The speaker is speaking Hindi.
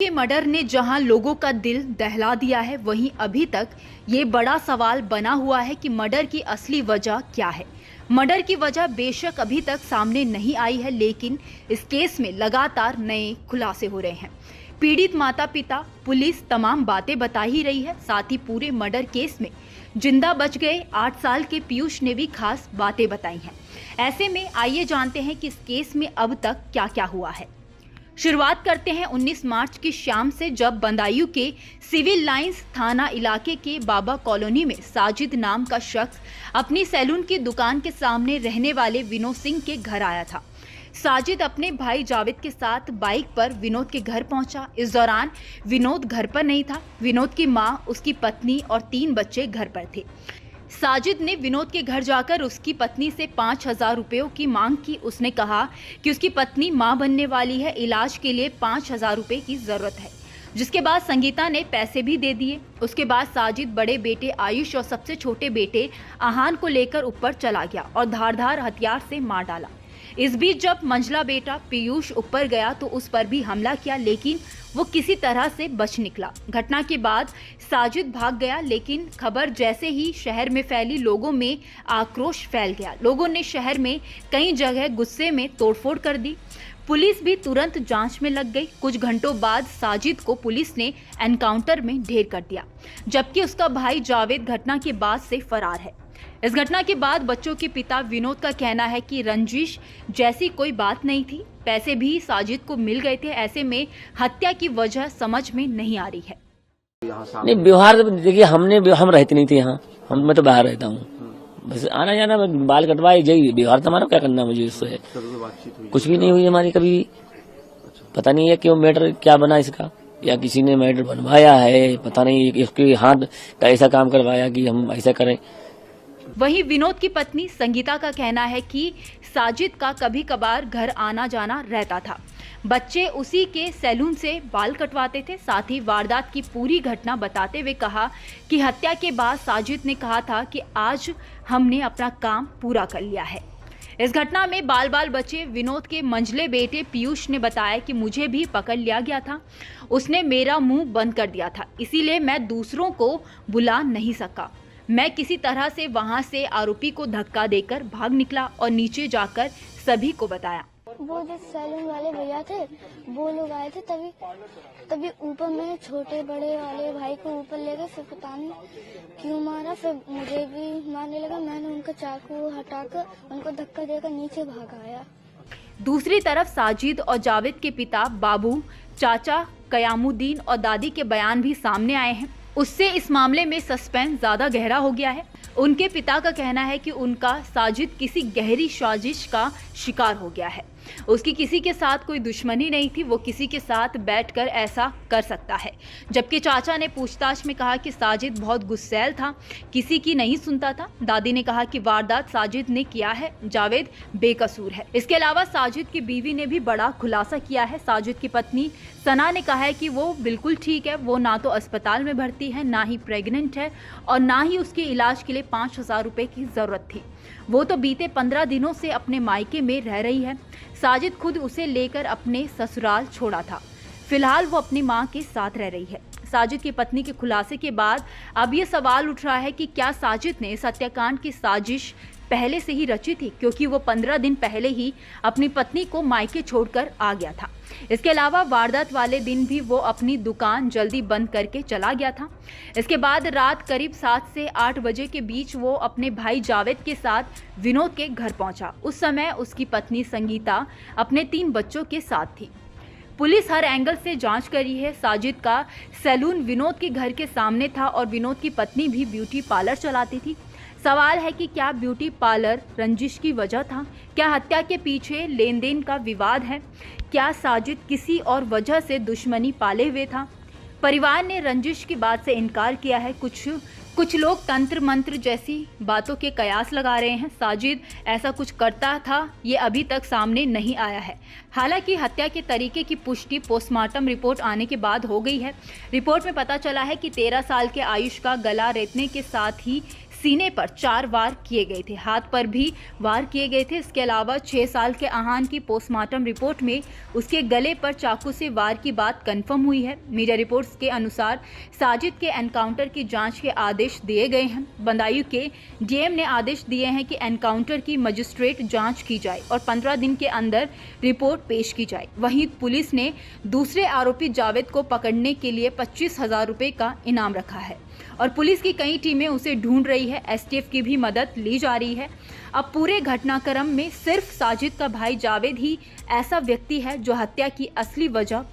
के मर्डर ने जहां लोगों का दिल दहला दिया है, वहीं अभी तक ये बड़ा सवाल बना हुआ है कि मर्डर की असली वजह क्या है। मर्डर की वजह बेशक अभी तक सामने नहीं आई है, लेकिन इस केस में लगातार नए खुलासे हो रहे हैं। पीड़ित माता पिता, पुलिस तमाम बातें बता ही रही है। साथ ही पूरे मर्डर केस में जिंदा बच गए 8 साल के पीयूष ने भी खास बातें बताई हैं। ऐसे में आइए जानते हैं कि इस केस में अब तक क्या क्या हुआ है। शुरुआत करते हैं 19 मार्च की शाम से, जब बदायूं के सिविल लाइंस थाना इलाके के बाबा कॉलोनी में साजिद नाम का शख्स अपनी सैलून की दुकान के सामने रहने वाले विनोद सिंह के घर आया था। साजिद अपने भाई जावेद के साथ बाइक पर विनोद के घर पहुंचा। इस दौरान विनोद घर पर नहीं था। विनोद की मां, उसकी पत्नी और 3 बच्चे घर पर थे। साजिद ने विनोद के घर जाकर उसकी पत्नी से 5,000 रुपयों की मांग की। उसने कहा कि उसकी पत्नी मां बनने वाली है, इलाज के लिए 5,000 रुपये की जरूरत है, जिसके बाद संगीता ने पैसे भी दे दिए। उसके बाद साजिद बड़े बेटे आयुष और सबसे छोटे बेटे आहान को लेकर ऊपर चला गया और धारदार हथियार से मार डाला। इस बीच जब मंझला बेटा पीयूष ऊपर गया तो उस पर भी हमला किया, लेकिन वो किसी तरह से बच निकला। घटना के बाद साजिद भाग गया, लेकिन खबर जैसे ही शहर में फैली, लोगों में आक्रोश फैल गया। लोगों ने शहर में कई जगह गुस्से में तोड़फोड़ कर दी। पुलिस भी तुरंत जांच में लग गई। कुछ घंटों बाद साजिद को पुलिस ने एनकाउंटर में ढेर कर दिया, जबकि उसका भाई जावेद घटना के बाद से फरार है। इस घटना के बाद बच्चों के पिता विनोद का कहना है कि रंजिश जैसी कोई बात नहीं थी, पैसे भी साजिद को मिल गए थे। ऐसे में हत्या की वजह समझ में नहीं आ रही है। नहीं, व्यवहार देखिए, हम रहते नहीं थे यहाँ। मैं तो बाहर रहता हूँ, बस आना जाना, बाल कटवाए, यही व्यवहार था हमारा। क्या करना मुझे इससे? कुछ भी नहीं हुई हमारी कभी। पता नहीं है क्यों मैटर क्या बना इसका, या किसी ने मैटर बनवाया है, पता नहीं। इसके हाथ का ऐसा काम करवाया कि हम ऐसा करें। वहीं विनोद की पत्नी संगीता का कहना है कि साजिद का कभी कभार घर आना जाना रहता था। बच्चे उसी के सैलून से बाल कटवाते थे। साथ ही वारदात की पूरी घटना बताते हुए कहा कि हत्या के बाद साजिद ने कहा था कि आज हमने अपना काम पूरा कर लिया है। इस घटना में बाल बाल बचे विनोद के मंझले बेटे पीयूष ने बताया कि मुझे भी पकड़ लिया गया था। उसने मेरा मुंह बंद कर दिया था, इसीलिए मैं दूसरों को बुला नहीं सका। मैं किसी तरह से वहां से आरोपी को धक्का देकर भाग निकला और नीचे जाकर सभी को बताया। वो जो सैलून वाले भैया थे, वो लोग आए थे, तभी ऊपर में छोटे बड़े वाले भाई को ऊपर ले गए। फिर पता नहीं क्यों मारा, फिर मुझे भी मारने लगा। मैंने उनका चाकू हटाकर उनको धक्का देकर नीचे भाग आया। दूसरी तरफ साजिद और जावेद के पिता बाबू, चाचा कयामुद्दीन और दादी के बयान भी सामने आए हैं। उससे इस मामले में सस्पेंस ज्यादा गहरा हो गया है। उनके पिता का कहना है कि उनका साजिद किसी गहरी साजिश का शिकार हो गया है। उसकी किसी के साथ कोई दुश्मनी नहीं थी, वो किसी के साथ बैठकर ऐसा कर सकता है। जबकि चाचा ने पूछताछ में कहा कि साजिद बहुत गुस्सैल था, किसी की नहीं सुनता था। दादी ने कहा कि वारदात साजिद ने किया है, जावेद बेकसूर है। इसके अलावा साजिद की बीवी ने भी बड़ा खुलासा किया है। साजिद की पत्नी सना ने कहा है कि वो बिल्कुल ठीक है, वो ना तो अस्पताल में भर्ती है, ना ही प्रेग्नेंट है और ना ही उसके इलाज के लिए 5,000 रुपए की जरूरत थी। वो तो बीते 15 दिनों से अपने मायके में रह रही है। साजिद खुद उसे लेकर अपने ससुराल छोड़ा था। फिलहाल वो अपनी मां के साथ रह रही है। साजिद की पत्नी के खुलासे के बाद अब ये सवाल उठ रहा है कि क्या साजिद ने इस हत्याकांड की साजिश पहले से ही रची थी, क्योंकि वो 15 दिन पहले ही अपनी पत्नी को मायके छोड़कर आ गया था। इसके अलावा वारदात वाले दिन भी वो अपनी दुकान जल्दी बंद करके चला गया था। इसके बाद रात करीब 7 से 8 बजे के बीच वो अपने भाई जावेद के साथ विनोद के घर पहुंचा। उस समय उसकी पत्नी संगीता अपने 3 बच्चों के साथ थी। पुलिस हर एंगल से जांच कर रही है। साजिद का सैलून विनोद के घर के सामने था और विनोद की पत्नी भी ब्यूटी पार्लर चलाती थी। सवाल है कि क्या ब्यूटी पार्लर रंजिश की वजह था? क्या हत्या के पीछे लेन देन का विवाद है? क्या साजिद किसी और वजह से दुश्मनी पाले हुए था? परिवार ने रंजिश की बात से इनकार किया है। कुछ लोग तंत्र मंत्र जैसी बातों के कयास लगा रहे हैं। साजिद ऐसा कुछ करता था, ये अभी तक सामने नहीं आया है। हालांकि हत्या के तरीके की पुष्टि पोस्टमार्टम रिपोर्ट आने के बाद हो गई है। रिपोर्ट में पता चला है कि 13 साल के आयुष का गला रेतने के साथ ही सीने पर 4 वार किए गए थे, हाथ पर भी वार किए गए थे। इसके अलावा 6 साल के अहान की पोस्टमार्टम रिपोर्ट में उसके गले पर चाकू से वार की बात कंफर्म हुई है। मीडिया रिपोर्ट्स के अनुसार साजिद के एनकाउंटर की जांच के आदेश दिए गए हैं। बदायूं के डीएम ने आदेश दिए हैं कि एनकाउंटर की मजिस्ट्रेट जांच की जाए और 15 दिन के अंदर रिपोर्ट पेश की जाए। वहीं पुलिस ने दूसरे आरोपी जावेद को पकड़ने के लिए 25,000 रुपए का इनाम रखा है और पुलिस की कई टीमें उसे ढूंढ रही है। एसटीएफ की भी मदद ली जा रही है। अब पूरे घटनाक्रम में सिर्फ साजिद का भाई जावेद ही ऐसा व्यक्ति है जो हत्या की असली वजह